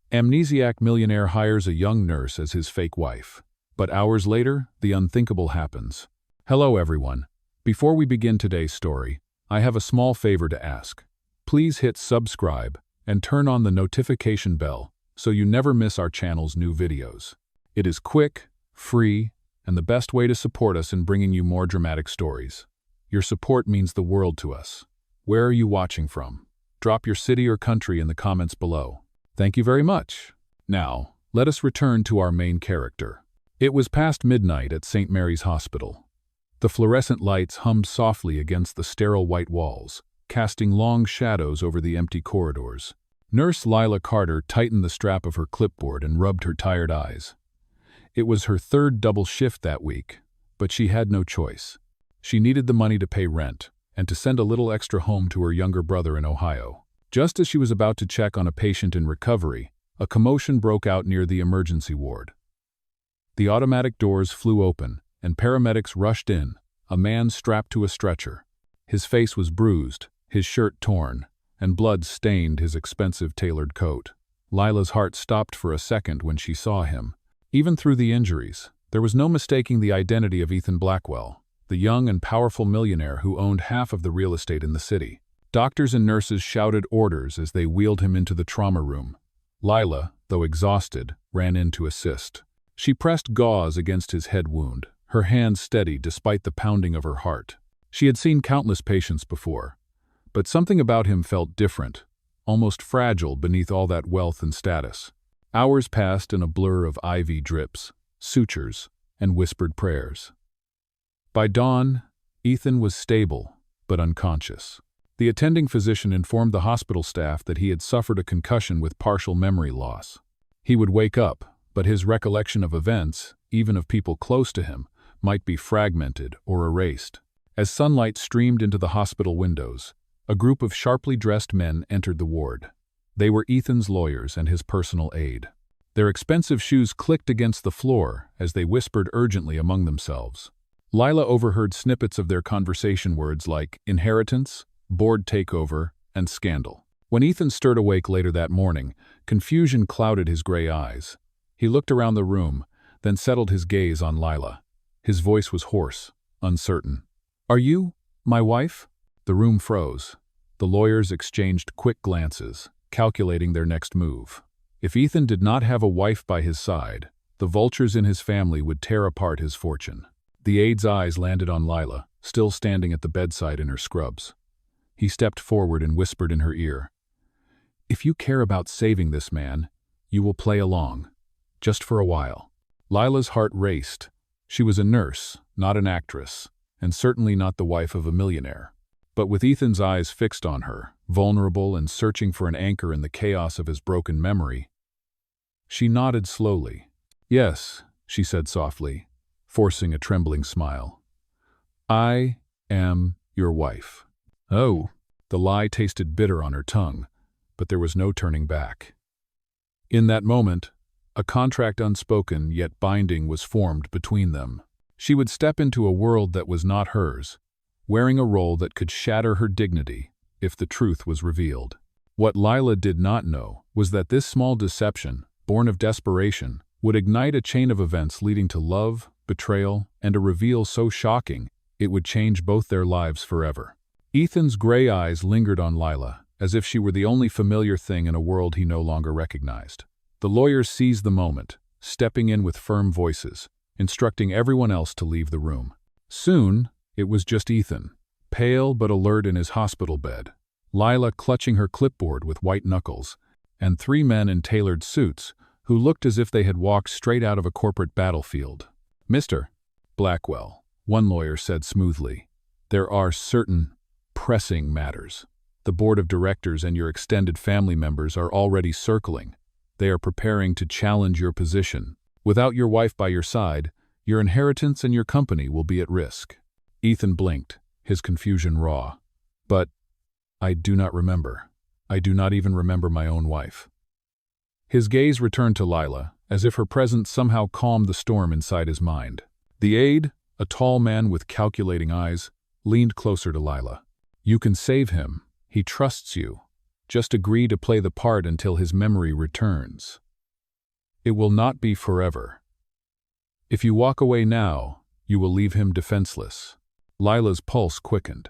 Amnesiac millionaire hires a young nurse as his fake wife. But hours later, the unthinkable happens. Hello everyone. Before we begin today's story, I have a small favor to ask. Please hit subscribe and turn on the notification bell so you never miss our channel's new videos. It is quick, free, and the best way to support us in bringing you more dramatic stories. Your support means the world to us. Where are you watching from? Drop your city or country in the comments below. Thank you very much. Now, let us return to our main character. It was past midnight at St. Mary's Hospital. The fluorescent lights hummed softly against the sterile white walls, casting long shadows over the empty corridors. Nurse Lila Carter tightened the strap of her clipboard and rubbed her tired eyes. It was her third double shift that week, but she had no choice. She needed the money to pay rent and to send a little extra home to her younger brother in Ohio. Just as she was about to check on a patient in recovery, a commotion broke out near the emergency ward. The automatic doors flew open, and paramedics rushed in, a man strapped to a stretcher. His face was bruised, his shirt torn, and blood stained his expensive tailored coat. Lila's heart stopped for a second when she saw him. Even through the injuries, there was no mistaking the identity of Ethan Blackwell, the young and powerful millionaire who owned half of the real estate in the city. Doctors and nurses shouted orders as they wheeled him into the trauma room. Lila, though exhausted, ran in to assist. She pressed gauze against his head wound, her hands steady despite the pounding of her heart. She had seen countless patients before, but something about him felt different, almost fragile beneath all that wealth and status. Hours passed in a blur of IV drips, sutures, and whispered prayers. By dawn, Ethan was stable, but unconscious. The attending physician informed the hospital staff that he had suffered a concussion with partial memory loss. He would wake up, but his recollection of events, even of people close to him, might be fragmented or erased. As sunlight streamed into the hospital windows, a group of sharply dressed men entered the ward. They were Ethan's lawyers and his personal aide. Their expensive shoes clicked against the floor as they whispered urgently among themselves. Lila overheard snippets of their conversation, words like inheritance, board takeover, and scandal. When Ethan stirred awake later that morning, confusion clouded his gray eyes. He looked around the room, then settled his gaze on Lila. His voice was hoarse, uncertain. "Are you my wife?" The room froze. The lawyers exchanged quick glances, calculating their next move. If Ethan did not have a wife by his side, the vultures in his family would tear apart his fortune. The aide's eyes landed on Lila, still standing at the bedside in her scrubs. He stepped forward and whispered in her ear, "If you care about saving this man, you will play along, just for a while." Lila's heart raced. She was a nurse, not an actress, and certainly not the wife of a millionaire. But with Ethan's eyes fixed on her, vulnerable and searching for an anchor in the chaos of his broken memory, she nodded slowly. "Yes," she said softly, forcing a trembling smile. "I am your wife." Oh, the lie tasted bitter on her tongue, but there was no turning back. In that moment, a contract unspoken yet binding was formed between them. She would step into a world that was not hers, wearing a role that could shatter her dignity if the truth was revealed. What Lila did not know was that this small deception, born of desperation, would ignite a chain of events leading to love, betrayal, and a reveal so shocking it would change both their lives forever. Ethan's gray eyes lingered on Lila, as if she were the only familiar thing in a world he no longer recognized. The lawyers seized the moment, stepping in with firm voices, instructing everyone else to leave the room. Soon, it was just Ethan, pale but alert in his hospital bed, Lila clutching her clipboard with white knuckles, and three men in tailored suits who looked as if they had walked straight out of a corporate battlefield. "Mr. Blackwell," one lawyer said smoothly, "there are certain pressing matters. The board of directors and your extended family members are already circling. They are preparing to challenge your position. Without your wife by your side, your inheritance and your company will be at risk." Ethan blinked, his confusion raw. "But I do not remember. I do not even remember my own wife." His gaze returned to Lila, as if her presence somehow calmed the storm inside his mind. The aide, a tall man with calculating eyes, leaned closer to Lila. "You can save him. He trusts you. Just agree to play the part until his memory returns. It will not be forever. If you walk away now, you will leave him defenseless. Lila's pulse quickened.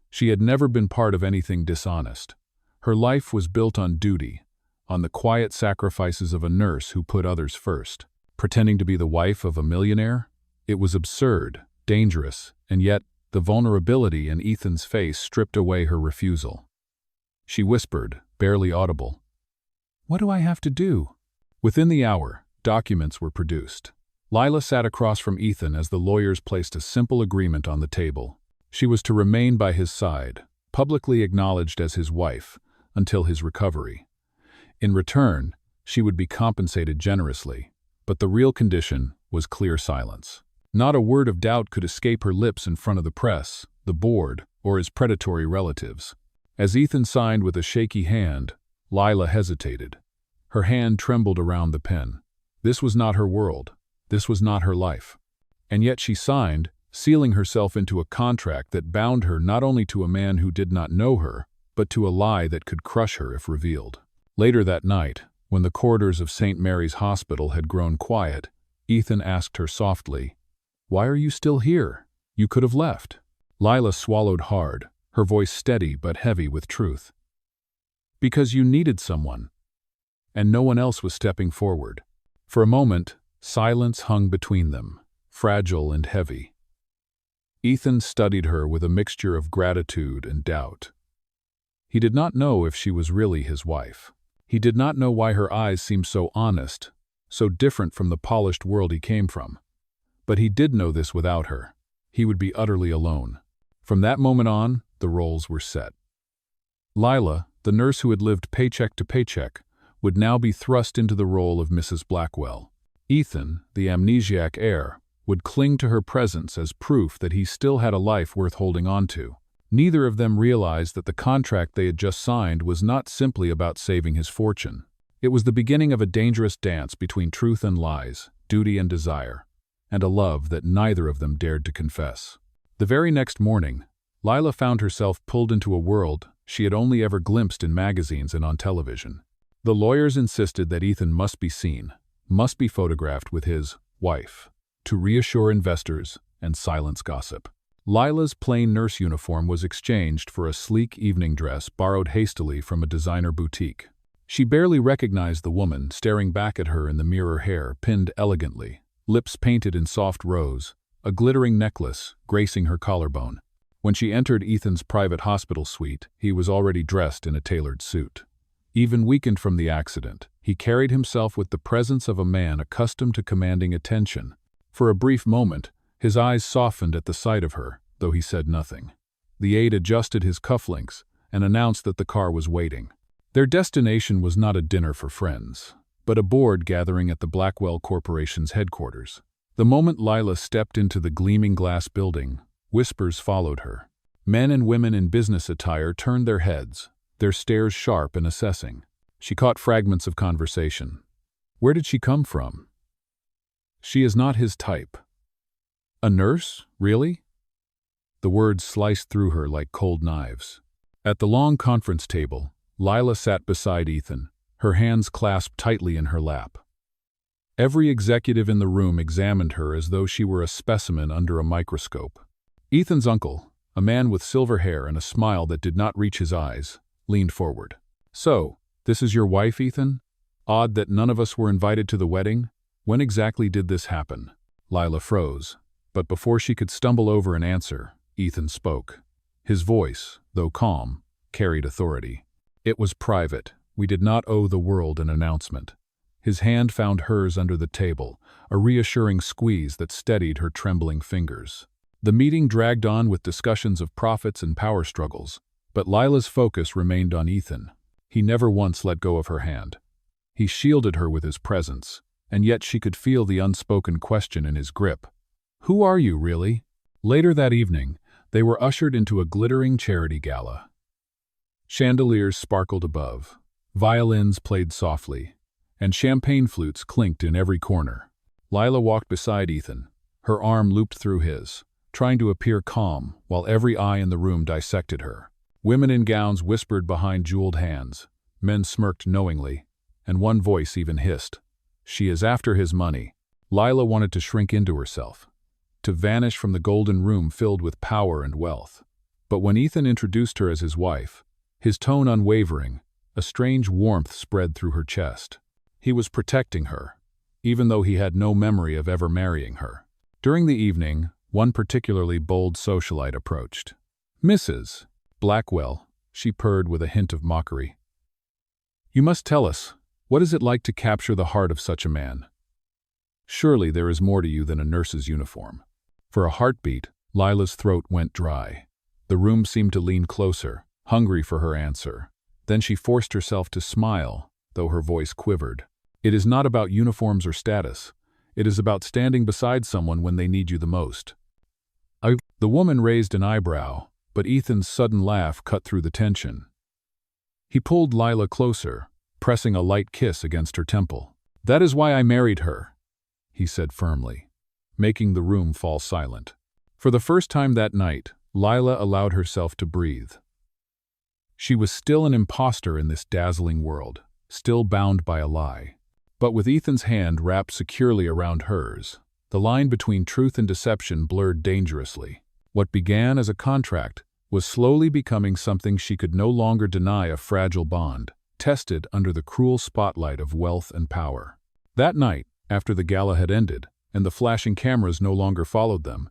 She had never been part of anything dishonest. Her life was built on duty, on the quiet sacrifices of a nurse who put others first. Pretending to be the wife of a millionaire? It was absurd, dangerous, and yet the vulnerability in Ethan's face stripped away her refusal. She whispered, barely audible, "What do I have to do?" Within the hour, documents were produced. Lila sat across from Ethan as the lawyers placed a simple agreement on the table. She was to remain by his side, publicly acknowledged as his wife, until his recovery. In return, she would be compensated generously, but the real condition was clear silence. Not a word of doubt could escape her lips in front of the press, the board, or his predatory relatives. As Ethan signed with a shaky hand, Lila hesitated. Her hand trembled around the pen. This was not her world. This was not her life. And yet she signed, sealing herself into a contract that bound her not only to a man who did not know her, but to a lie that could crush her if revealed. Later that night, when the corridors of St. Mary's Hospital had grown quiet, Ethan asked her softly, "Why are you still here? You could have left." Lila swallowed hard, her voice steady but heavy with truth. "Because you needed someone, and no one else was stepping forward." For a moment, silence hung between them, fragile and heavy. Ethan studied her with a mixture of gratitude and doubt. He did not know if she was really his wife. He did not know why her eyes seemed so honest, so different from the polished world he came from. But he did know this without her. He would be utterly alone. From that moment on, the roles were set. Lila, the nurse who had lived paycheck to paycheck, would now be thrust into the role of Mrs. Blackwell. Ethan, the amnesiac heir, would cling to her presence as proof that he still had a life worth holding on to. Neither of them realized that the contract they had just signed was not simply about saving his fortune. It was the beginning of a dangerous dance between truth and lies, duty and desire, and a love that neither of them dared to confess. The very next morning, Lila found herself pulled into a world she had only ever glimpsed in magazines and on television. The lawyers insisted that Ethan must be seen, must be photographed with his wife, to reassure investors and silence gossip. Lila's plain nurse uniform was exchanged for a sleek evening dress borrowed hastily from a designer boutique. She barely recognized the woman staring back at her in the mirror, hair pinned elegantly, lips painted in soft rose, a glittering necklace gracing her collarbone. When she entered Ethan's private hospital suite, he was already dressed in a tailored suit. Even weakened from the accident, he carried himself with the presence of a man accustomed to commanding attention. For a brief moment, his eyes softened at the sight of her, though he said nothing. The aide adjusted his cufflinks and announced that the car was waiting. Their destination was not a dinner for friends, but a board gathering at the Blackwell Corporation's headquarters. The moment Lila stepped into the gleaming glass building, whispers followed her. Men and women in business attire turned their heads, their stares sharp and assessing. She caught fragments of conversation. Where did she come from? She is not his type. A nurse, really? The words sliced through her like cold knives. At the long conference table, Lila sat beside Ethan, her hands clasped tightly in her lap. Every executive in the room examined her as though she were a specimen under a microscope. Ethan's uncle, a man with silver hair and a smile that did not reach his eyes, leaned forward. "So, this is your wife, Ethan? Odd that none of us were invited to the wedding. When exactly did this happen?" Lila froze, but before she could stumble over an answer, Ethan spoke. His voice, though calm, carried authority. "It was private. We did not owe the world an announcement." His hand found hers under the table, a reassuring squeeze that steadied her trembling fingers. The meeting dragged on with discussions of profits and power struggles, but Lila's focus remained on Ethan. He never once let go of her hand. He shielded her with his presence, and yet she could feel the unspoken question in his grip. "Who are you, really?" Later that evening, they were ushered into a glittering charity gala. Chandeliers sparkled above, violins played softly, and champagne flutes clinked in every corner. Lila walked beside Ethan, her arm looped through his, trying to appear calm while every eye in the room dissected her. Women in gowns whispered behind jeweled hands, men smirked knowingly, and one voice even hissed, "She is after his money." Lila wanted to shrink into herself, to vanish from the golden room filled with power and wealth. But when Ethan introduced her as his wife, his tone unwavering, a strange warmth spread through her chest. He was protecting her, even though he had no memory of ever marrying her. During the evening, one particularly bold socialite approached. "Mrs. Blackwell," she purred with a hint of mockery. "You must tell us, what is it like to capture the heart of such a man? Surely there is more to you than a nurse's uniform." For a heartbeat, Lila's throat went dry. The room seemed to lean closer, hungry for her answer. Then she forced herself to smile, though her voice quivered. "It is not about uniforms or status. It is about standing beside someone when they need you the most." The woman raised an eyebrow, but Ethan's sudden laugh cut through the tension. He pulled Lila closer, pressing a light kiss against her temple. "That is why I married her," he said firmly, making the room fall silent. For the first time that night, Lila allowed herself to breathe. She was still an imposter in this dazzling world, still bound by a lie. But with Ethan's hand wrapped securely around hers, the line between truth and deception blurred dangerously. What began as a contract was slowly becoming something she could no longer deny, a fragile bond, tested under the cruel spotlight of wealth and power. That night, after the gala had ended, and the flashing cameras no longer followed them,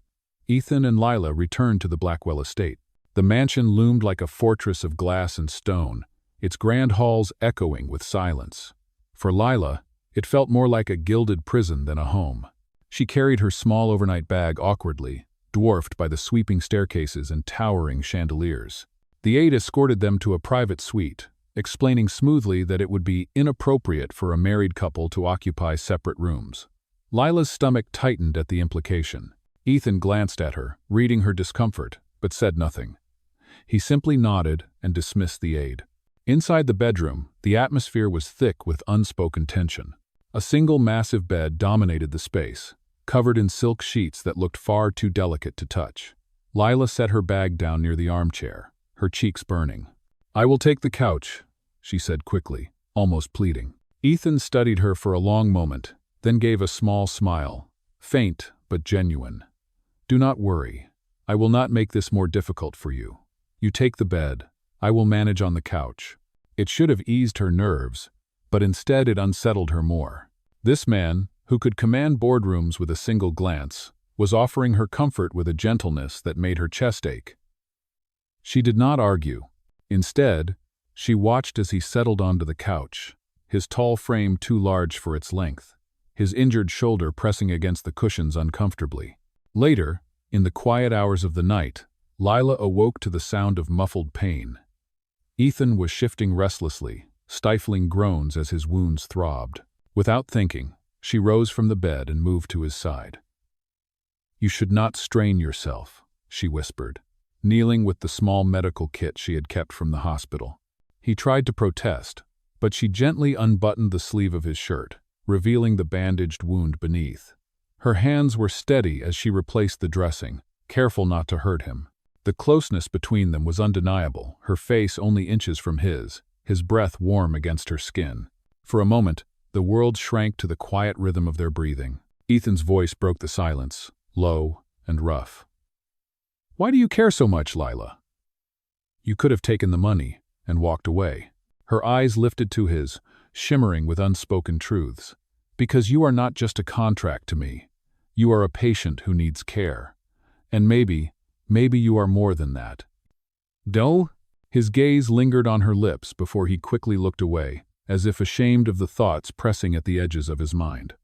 Ethan and Lila returned to the Blackwell estate. The mansion loomed like a fortress of glass and stone, its grand halls echoing with silence. For Lila, it felt more like a gilded prison than a home. She carried her small overnight bag awkwardly, dwarfed by the sweeping staircases and towering chandeliers. The aide escorted them to a private suite, explaining smoothly that it would be inappropriate for a married couple to occupy separate rooms. Lila's stomach tightened at the implication. Ethan glanced at her, reading her discomfort, but said nothing. He simply nodded and dismissed the aide. Inside the bedroom, the atmosphere was thick with unspoken tension. A single massive bed dominated the space, covered in silk sheets that looked far too delicate to touch. Lila set her bag down near the armchair, her cheeks burning. "I will take the couch," she said quickly, almost pleading. Ethan studied her for a long moment, then gave a small smile, faint but genuine. "Do not worry. I will not make this more difficult for you. You take the bed. I will manage on the couch." It should have eased her nerves, but instead it unsettled her more. This man, who could command boardrooms with a single glance, was offering her comfort with a gentleness that made her chest ache. She did not argue. Instead, she watched as he settled onto the couch, his tall frame too large for its length, his injured shoulder pressing against the cushions uncomfortably. Later, in the quiet hours of the night, Lila awoke to the sound of muffled pain. Ethan was shifting restlessly, stifling groans as his wounds throbbed. Without thinking, she rose from the bed and moved to his side. "You should not strain yourself," she whispered, kneeling with the small medical kit she had kept from the hospital. He tried to protest, but she gently unbuttoned the sleeve of his shirt, revealing the bandaged wound beneath. Her hands were steady as she replaced the dressing, careful not to hurt him. The closeness between them was undeniable, her face only inches from his breath warm against her skin. For a moment, the world shrank to the quiet rhythm of their breathing. Ethan's voice broke the silence, low and rough. "Why do you care so much, Lila? You could have taken the money and walked away." Her eyes lifted to his, shimmering with unspoken truths. "Because you are not just a contract to me. You are a patient who needs care. And maybe you are more than that." "No?" His gaze lingered on her lips before he quickly looked away, as if ashamed of the thoughts pressing at the edges of his mind.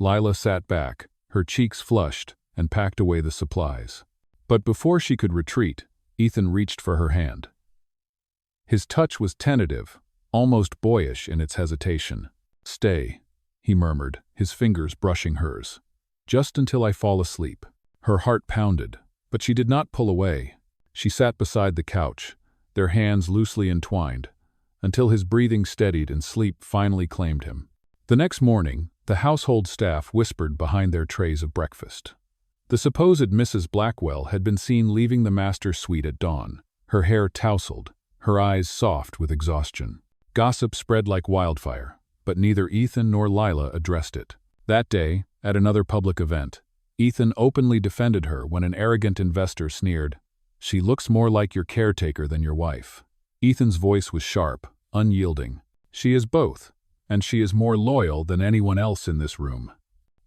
Lila sat back, her cheeks flushed, and packed away the supplies. But before she could retreat, Ethan reached for her hand. His touch was tentative, almost boyish in its hesitation. "Stay," he murmured, his fingers brushing hers. "Just until I fall asleep." Her heart pounded, but she did not pull away. She sat beside the couch, their hands loosely entwined, until his breathing steadied and sleep finally claimed him. The next morning, the household staff whispered behind their trays of breakfast. The supposed Mrs. Blackwell had been seen leaving the master's suite at dawn, her hair tousled, her eyes soft with exhaustion. Gossip spread like wildfire, but neither Ethan nor Lila addressed it. That day, at another public event, Ethan openly defended her when an arrogant investor sneered, "She looks more like your caretaker than your wife." Ethan's voice was sharp, unyielding. "She is both, and she is more loyal than anyone else in this room."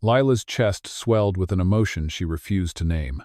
Lila's chest swelled with an emotion she refused to name.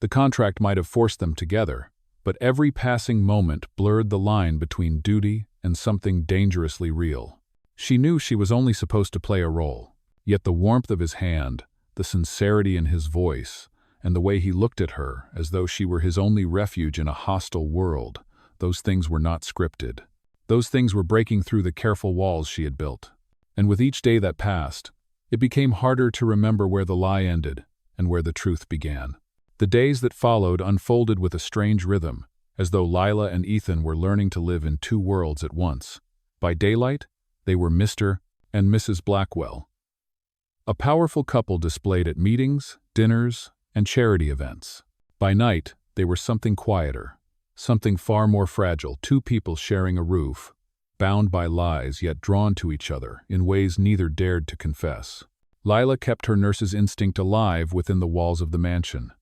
The contract might have forced them together, but every passing moment blurred the line between duty and something dangerously real. She knew she was only supposed to play a role, yet the warmth of his hand, the sincerity in his voice, and the way he looked at her as though she were his only refuge in a hostile world, those things were not scripted. Those things were breaking through the careful walls she had built. And with each day that passed, it became harder to remember where the lie ended and where the truth began. The days that followed unfolded with a strange rhythm, as though Lila and Ethan were learning to live in two worlds at once. By daylight, they were Mr. and Mrs. Blackwell, a powerful couple displayed at meetings, dinners, and charity events. By night, they were something quieter, something far more fragile, two people sharing a roof, bound by lies yet drawn to each other in ways neither dared to confess. Lila kept her nurse's instinct alive within the walls of the mansion.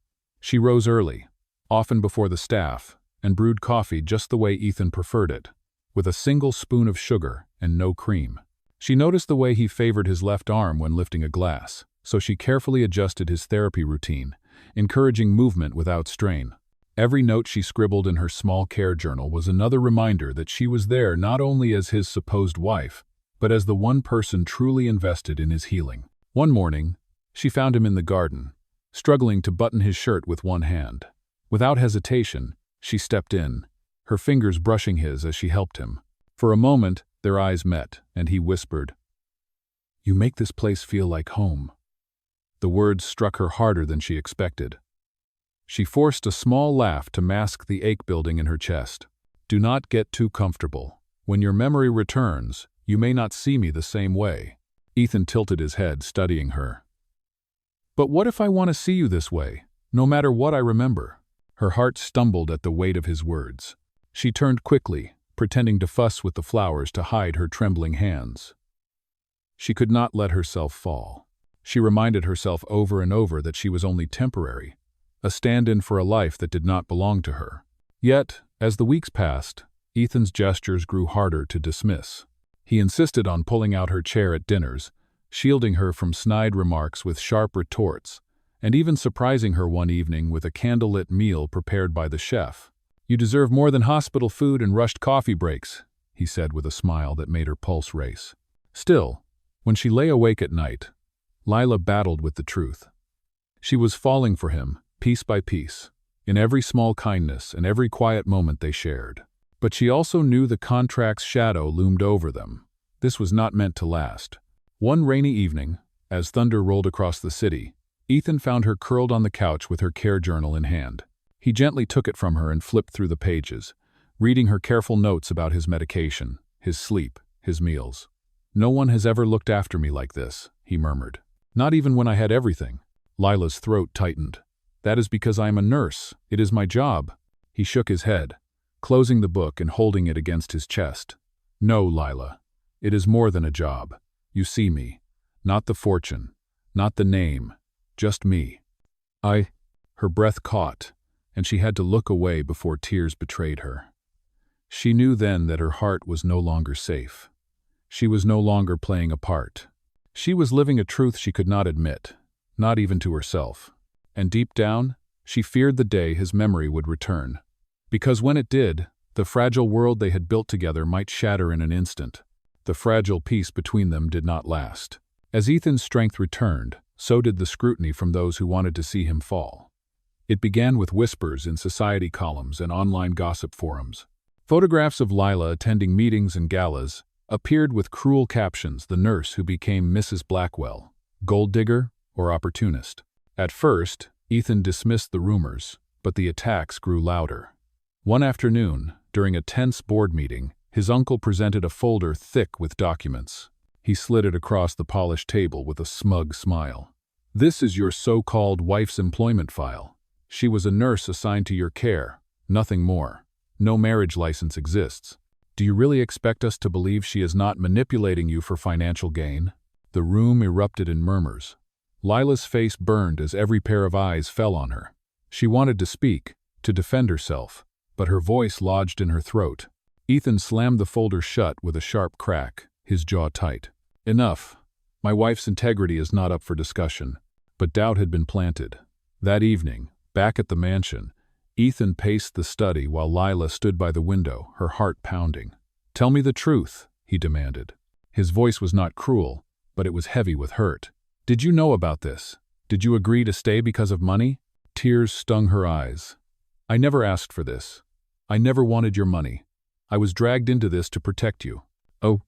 She rose early, often before the staff, and brewed coffee just the way Ethan preferred it, with a single spoon of sugar and no cream. She noticed the way he favored his left arm when lifting a glass, so she carefully adjusted his therapy routine, encouraging movement without strain. Every note she scribbled in her small care journal was another reminder that she was there not only as his supposed wife, but as the one person truly invested in his healing. One morning, she found him in the garden, struggling to button his shirt with one hand. Without hesitation, she stepped in, her fingers brushing his as she helped him. For a moment, their eyes met, and he whispered, "You make this place feel like home." The words struck her harder than she expected. She forced a small laugh to mask the ache building in her chest. "Do not get too comfortable. When your memory returns, you may not see me the same way." Ethan tilted his head, studying her. "But what if I want to see you this way, no matter what I remember?" Her heart stumbled at the weight of his words. She turned quickly, pretending to fuss with the flowers to hide her trembling hands. She could not let herself fall. She reminded herself over and over that she was only temporary, a stand-in for a life that did not belong to her. Yet, as the weeks passed, Ethan's gestures grew harder to dismiss. He insisted on pulling out her chair at dinners, shielding her from snide remarks with sharp retorts, and even surprising her one evening with a candlelit meal prepared by the chef. "You deserve more than hospital food and rushed coffee breaks," he said with a smile that made her pulse race. Still, when she lay awake at night, Lila battled with the truth. She was falling for him, piece by piece, in every small kindness and every quiet moment they shared. But she also knew the contract's shadow loomed over them. This was not meant to last. One rainy evening, as thunder rolled across the city, Ethan found her curled on the couch with her care journal in hand. He gently took it from her and flipped through the pages, reading her careful notes about his medication, his sleep, his meals. "No one has ever looked after me like this," he murmured. "Not even when I had everything." Lila's throat tightened. "That is because I am a nurse. It is my job." He shook his head, closing the book and holding it against his chest. "No, Lila. It is more than a job. You see me. Not the fortune. Not the name. Just me." Her breath caught, and she had to look away before tears betrayed her. She knew then that her heart was no longer safe. She was no longer playing a part. She was living a truth she could not admit, not even to herself. And deep down, she feared the day his memory would return. Because when it did, the fragile world they had built together might shatter in an instant. The fragile peace between them did not last. As Ethan's strength returned, so did the scrutiny from those who wanted to see him fall. It began with whispers in society columns and online gossip forums. Photographs of Lila attending meetings and galas appeared with cruel captions: "The nurse who became Mrs. Blackwell, gold digger or opportunist." At first, Ethan dismissed the rumors, but the attacks grew louder. One afternoon, during a tense board meeting, his uncle presented a folder thick with documents. He slid it across the polished table with a smug smile. "This is your so-called wife's employment file. She was a nurse assigned to your care, nothing more. No marriage license exists. Do you really expect us to believe she is not manipulating you for financial gain?" The room erupted in murmurs. Lila's face burned as every pair of eyes fell on her. She wanted to speak, to defend herself, but her voice lodged in her throat. Ethan slammed the folder shut with a sharp crack, his jaw tight. "Enough. My wife's integrity is not up for discussion." But doubt had been planted. That evening, back at the mansion, Ethan paced the study while Lila stood by the window, her heart pounding. "Tell me the truth," he demanded. His voice was not cruel, but it was heavy with hurt. "Did you know about this? Did you agree to stay because of money?" Tears stung her eyes. "I never asked for this. I never wanted your money. I was dragged into this to protect you." "Oh."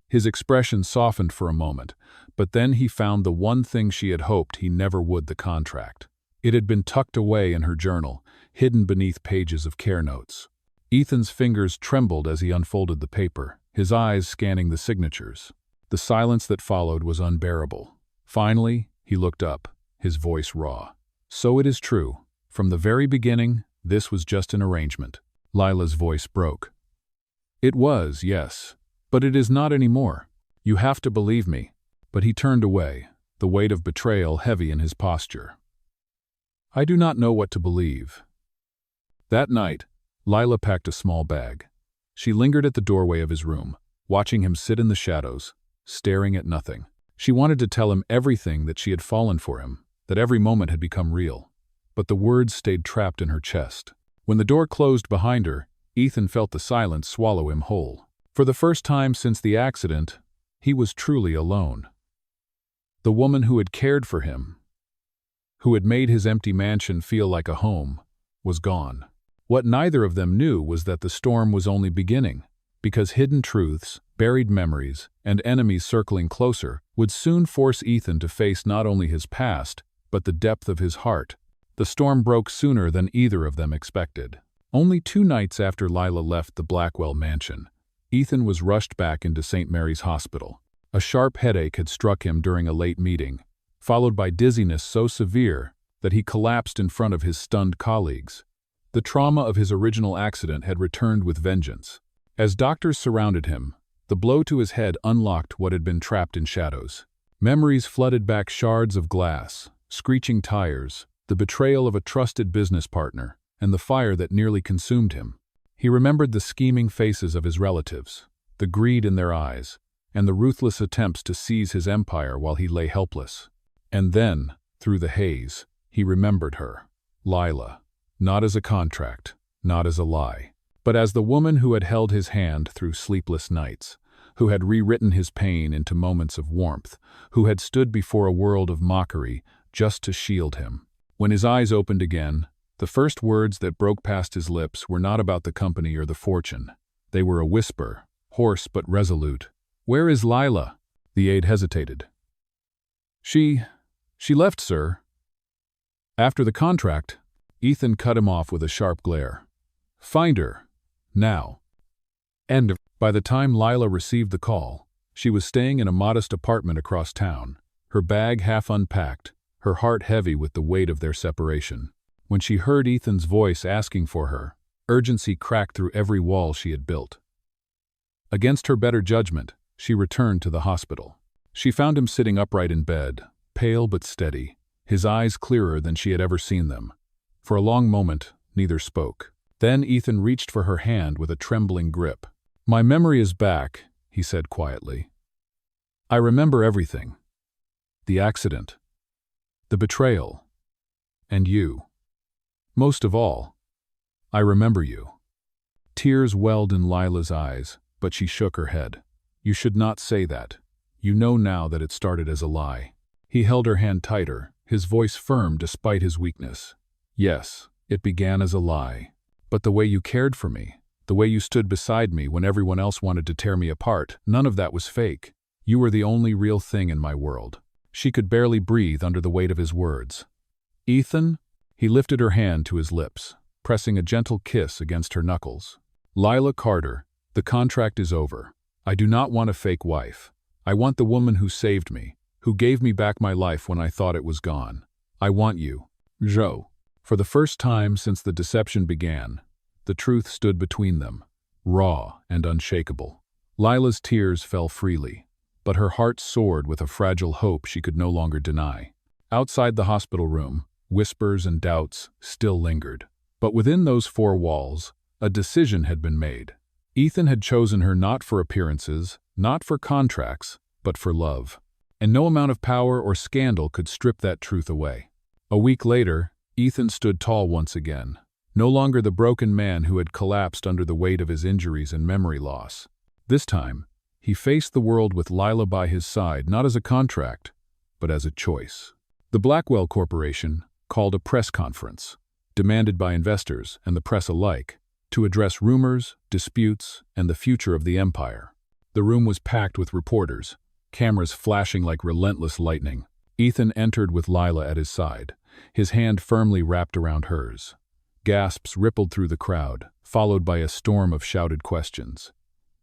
His expression softened for a moment, but then he found the one thing she had hoped he never would: the contract. It had been tucked away in her journal, hidden beneath pages of care notes. Ethan's fingers trembled as he unfolded the paper, his eyes scanning the signatures. The silence that followed was unbearable. Finally, he looked up, his voice raw. "So it is true. From the very beginning, this was just an arrangement." Lila's voice broke. "It was, yes. But it is not anymore. You have to believe me." But he turned away, the weight of betrayal heavy in his posture. "I do not know what to believe." That night, Lila packed a small bag. She lingered at the doorway of his room, watching him sit in the shadows, staring at nothing. She wanted to tell him everything, that she had fallen for him, that every moment had become real. But the words stayed trapped in her chest. When the door closed behind her, Ethan felt the silence swallow him whole. For the first time since the accident, he was truly alone. The woman who had cared for him, who had made his empty mansion feel like a home, was gone. What neither of them knew was that the storm was only beginning, because hidden truths, buried memories, and enemies circling closer would soon force Ethan to face not only his past, but the depth of his heart. The storm broke sooner than either of them expected. Only 2 nights after Lila left the Blackwell mansion, Ethan was rushed back into St. Mary's Hospital. A sharp headache had struck him during a late meeting, followed by dizziness so severe that he collapsed in front of his stunned colleagues. The trauma of his original accident had returned with vengeance. As doctors surrounded him, the blow to his head unlocked what had been trapped in shadows. Memories flooded back: shards of glass, screeching tires, the betrayal of a trusted business partner, and the fire that nearly consumed him. He remembered the scheming faces of his relatives, the greed in their eyes, and the ruthless attempts to seize his empire while he lay helpless. And then, through the haze, he remembered her, Lila, not as a contract, not as a lie, but as the woman who had held his hand through sleepless nights, who had rewritten his pain into moments of warmth, who had stood before a world of mockery just to shield him. When his eyes opened again, the first words that broke past his lips were not about the company or the fortune. They were a whisper, hoarse but resolute. "Where is Lila?" The aide hesitated. She left, sir." After the contract, Ethan cut him off with a sharp glare. "Find her. Now." And by the time Lila received the call, she was staying in a modest apartment across town, her bag half unpacked, her heart heavy with the weight of their separation. When she heard Ethan's voice asking for her, urgency cracked through every wall she had built. Against her better judgment, she returned to the hospital. She found him sitting upright in bed, pale but steady, his eyes clearer than she had ever seen them. For a long moment, neither spoke. Then Ethan reached for her hand with a trembling grip. "My memory is back," he said quietly. "I remember everything. The accident, the betrayal, and you. Most of all, I remember you." Tears welled in Lila's eyes, but she shook her head. "You should not say that. You know now that it started as a lie." He held her hand tighter, his voice firm despite his weakness. "Yes, it began as a lie. But the way you cared for me, the way you stood beside me when everyone else wanted to tear me apart, none of that was fake. You were the only real thing in my world." She could barely breathe under the weight of his words. "Ethan?" He lifted her hand to his lips, pressing a gentle kiss against her knuckles. "Lila Carter, the contract is over. I do not want a fake wife. I want the woman who saved me, who gave me back my life when I thought it was gone. I want you, Joe." For the first time since the deception began, the truth stood between them, raw and unshakable. Lila's tears fell freely, but her heart soared with a fragile hope she could no longer deny. Outside the hospital room, whispers and doubts still lingered. But within those four walls, a decision had been made. Ethan had chosen her not for appearances, not for contracts, but for love. And no amount of power or scandal could strip that truth away. A week later, Ethan stood tall once again, no longer the broken man who had collapsed under the weight of his injuries and memory loss. This time, he faced the world with Lila by his side, not as a contract, but as a choice. The Blackwell Corporation called a press conference, demanded by investors and the press alike, to address rumors, disputes, and the future of the empire. The room was packed with reporters, cameras flashing like relentless lightning. Ethan entered with Lila at his side, his hand firmly wrapped around hers. Gasps rippled through the crowd, followed by a storm of shouted questions.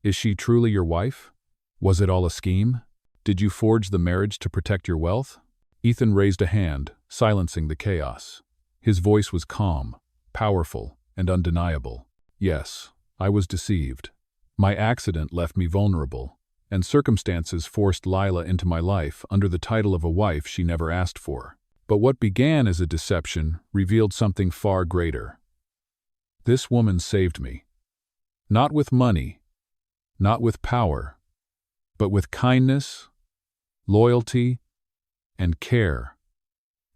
Is she truly your wife? Was it all a scheme? Did you forge the marriage to protect your wealth? Ethan raised a hand, silencing the chaos. His voice was calm, powerful, and undeniable. Yes, I was deceived. My accident left me vulnerable, and circumstances forced Lila into my life under the title of a wife she never asked for. But what began as a deception revealed something far greater. This woman saved me. Not with money, not with power, but with kindness, loyalty, and care,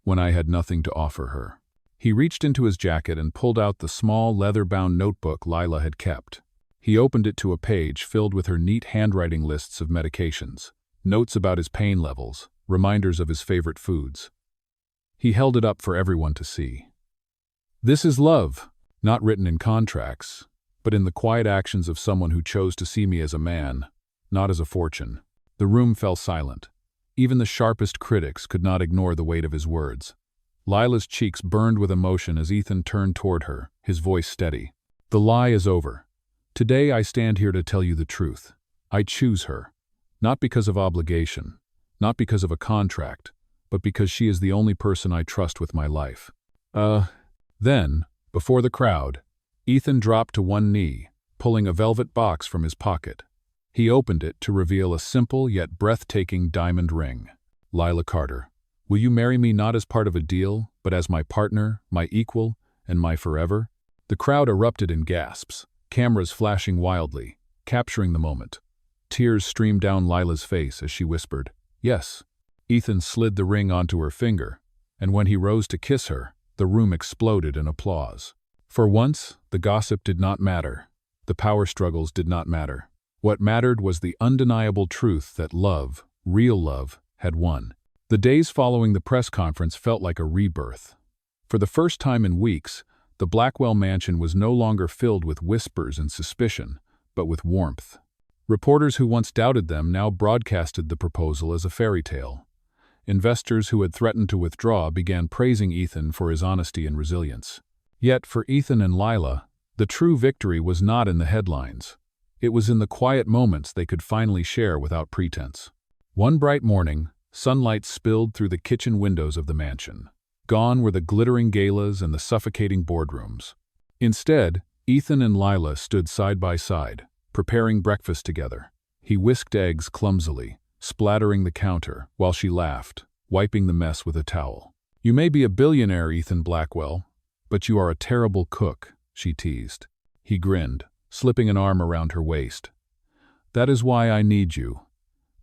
when I had nothing to offer her. He reached into his jacket and pulled out the small leather-bound notebook Lila had kept. He opened it to a page filled with her neat handwriting lists of medications, notes about his pain levels, reminders of his favorite foods. He held it up for everyone to see. This is love, not written in contracts, but in the quiet actions of someone who chose to see me as a man, not as a fortune. The room fell silent. Even the sharpest critics could not ignore the weight of his words. Lila's cheeks burned with emotion as Ethan turned toward her, his voice steady. The lie is over. Today I stand here to tell you the truth. I choose her. Not because of obligation, not because of a contract, but because she is the only person I trust with my life. Then, before the crowd, Ethan dropped to one knee, pulling a velvet box from his pocket. He opened it to reveal a simple yet breathtaking diamond ring. Lila Carter, will you marry me not as part of a deal, but as my partner, my equal, and my forever? The crowd erupted in gasps, cameras flashing wildly, capturing the moment. Tears streamed down Lila's face as she whispered, "Yes." Ethan slid the ring onto her finger, and when he rose to kiss her, the room exploded in applause. For once, the gossip did not matter. The power struggles did not matter. What mattered was the undeniable truth that love, real love, had won. The days following the press conference felt like a rebirth. For the first time in weeks, the Blackwell mansion was no longer filled with whispers and suspicion, but with warmth. Reporters who once doubted them now broadcasted the proposal as a fairy tale. Investors who had threatened to withdraw began praising Ethan for his honesty and resilience. Yet for Ethan and Lila, the true victory was not in the headlines. It was in the quiet moments they could finally share without pretense. One bright morning, sunlight spilled through the kitchen windows of the mansion. Gone were the glittering galas and the suffocating boardrooms. Instead, Ethan and Lila stood side by side, preparing breakfast together. He whisked eggs clumsily, splattering the counter, while she laughed, wiping the mess with a towel. "You may be a billionaire, Ethan Blackwell, but you are a terrible cook," she teased. He grinned, slipping an arm around her waist. "That is why I need you,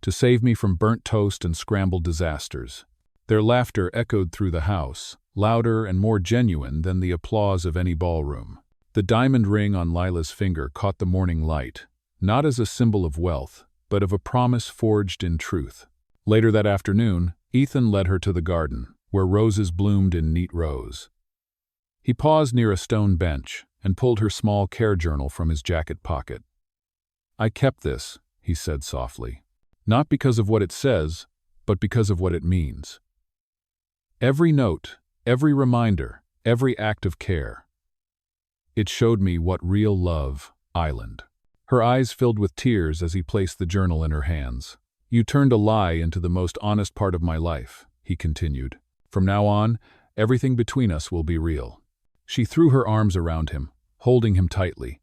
to save me from burnt toast and scrambled disasters." Their laughter echoed through the house, louder and more genuine than the applause of any ballroom. The diamond ring on Lila's finger caught the morning light, not as a symbol of wealth, but of a promise forged in truth. Later that afternoon, Ethan led her to the garden, where roses bloomed in neat rows. He paused near a stone bench and pulled her small care journal from his jacket pocket. "I kept this," he said softly, "not because of what it says, but because of what it means. Every note, every reminder, every act of care. It showed me what real love, Island." Her eyes filled with tears as he placed the journal in her hands. "You turned a lie into the most honest part of my life," he continued. "From now on, everything between us will be real." She threw her arms around him, holding him tightly.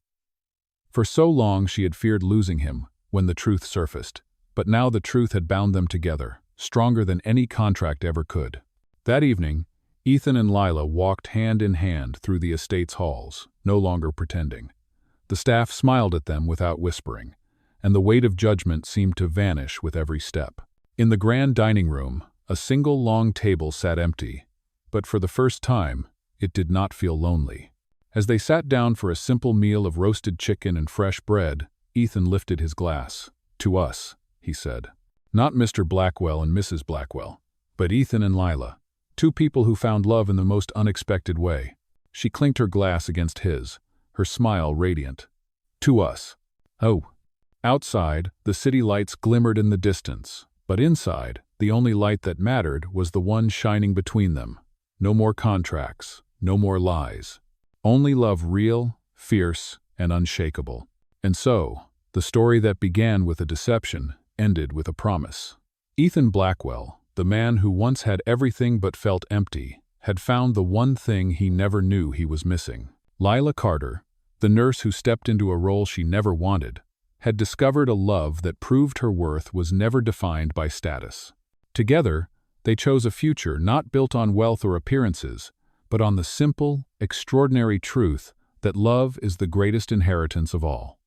For so long she had feared losing him when the truth surfaced, but now the truth had bound them together, stronger than any contract ever could. That evening, Ethan and Lila walked hand in hand through the estate's halls, no longer pretending. The staff smiled at them without whispering, and the weight of judgment seemed to vanish with every step. In the grand dining room, a single long table sat empty, but for the first time, it did not feel lonely. As they sat down for a simple meal of roasted chicken and fresh bread, Ethan lifted his glass. "To us," he said. Not Mr. Blackwell and Mrs. Blackwell, but Ethan and Lila, two people who found love in the most unexpected way. She clinked her glass against his, her smile radiant. "To us." "Oh." Outside, the city lights glimmered in the distance, but inside, the only light that mattered was the one shining between them. No more contracts, no more lies. Only love real, fierce, and unshakable. And so, the story that began with a deception ended with a promise. Ethan Blackwell, the man who once had everything but felt empty, had found the one thing he never knew he was missing. Lila Carter, the nurse who stepped into a role she never wanted, had discovered a love that proved her worth was never defined by status. Together, they chose a future not built on wealth or appearances, but on the simple, extraordinary truth that love is the greatest inheritance of all.